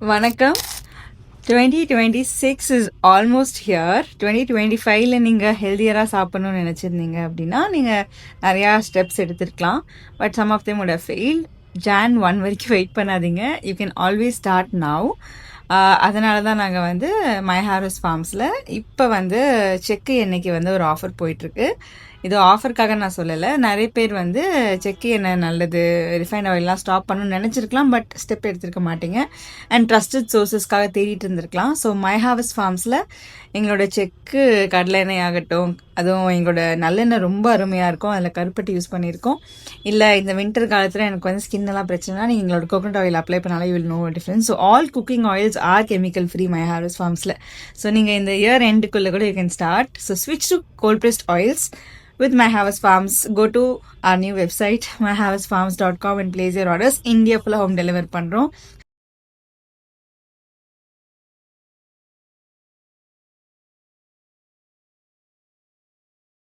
வணக்கம். 2026 is almost here. 2025ல நீங்கள் ஹெல்தியராக சாப்பிடணும்னு நினச்சிருந்தீங்க அப்படின்னா நீங்கள் நிறையா ஸ்டெப்ஸ் எடுத்திருக்கலாம். But some of them would have failed. Jan 1 வரைக்கும் வெயிட் பண்ணாதீங்க. You can always start now. அதனால தான் நாங்கள் வந்து மை ஹார்வெஸ்ட் ஃபார்ம்ஸில் இப்போ வந்து செக்கு எண்ணெய்க்கு வந்து ஒரு ஆஃபர் போயிட்டுருக்கு. இது ஆஃபருக்காக நான் சொல்லலை. நிறைய பேர் வந்து செக்கு எண்ணெய் நல்லது, ரிஃபைண்ட் ஆயிலெலாம் ஸ்டாப் பண்ணணும்னு நினச்சிருக்கலாம், பட் ஸ்டெப் எடுத்திருக்க மாட்டீங்க. அண்ட் ட்ரஸ்டட் சோர்ஸஸ்க்காக தேடிட்டு இருந்திருக்கலாம். ஸோ மை ஹார்வெஸ்ட் ஃபார்ம்ஸில் எங்களோட செக்கு கடலை எண்ணெய் ஆகட்டும், அதுவும் எங்களோட நல்லெண்ணெய் ரொம்ப அருமையாக இருக்கும். அதில் கருப்பட்டி யூஸ் பண்ணியிருக்கோம். இல்லை இந்த வின்டர் காலத்தில் எனக்கு வந்து ஸ்கின் எல்லாம் பிரச்சனைனா நீங்கள் எங்களோட கோகனட் ஆயில் அப்ளை பண்ணாலே will no difference. So all cooking oils are chemical free my harvest ஃபார்ம்ஸில். ஸோ நீங்கள் இந்த இயர் எண்டுக்குள்ளே கூட யூ கேன் ஸ்டார்ட். ஸோ ஸ்விட்ச் to cold pressed oils with My Harvest Farms. Go to our new website myharvestfarms.com and place your orders. India full home deliver பண்றோம்.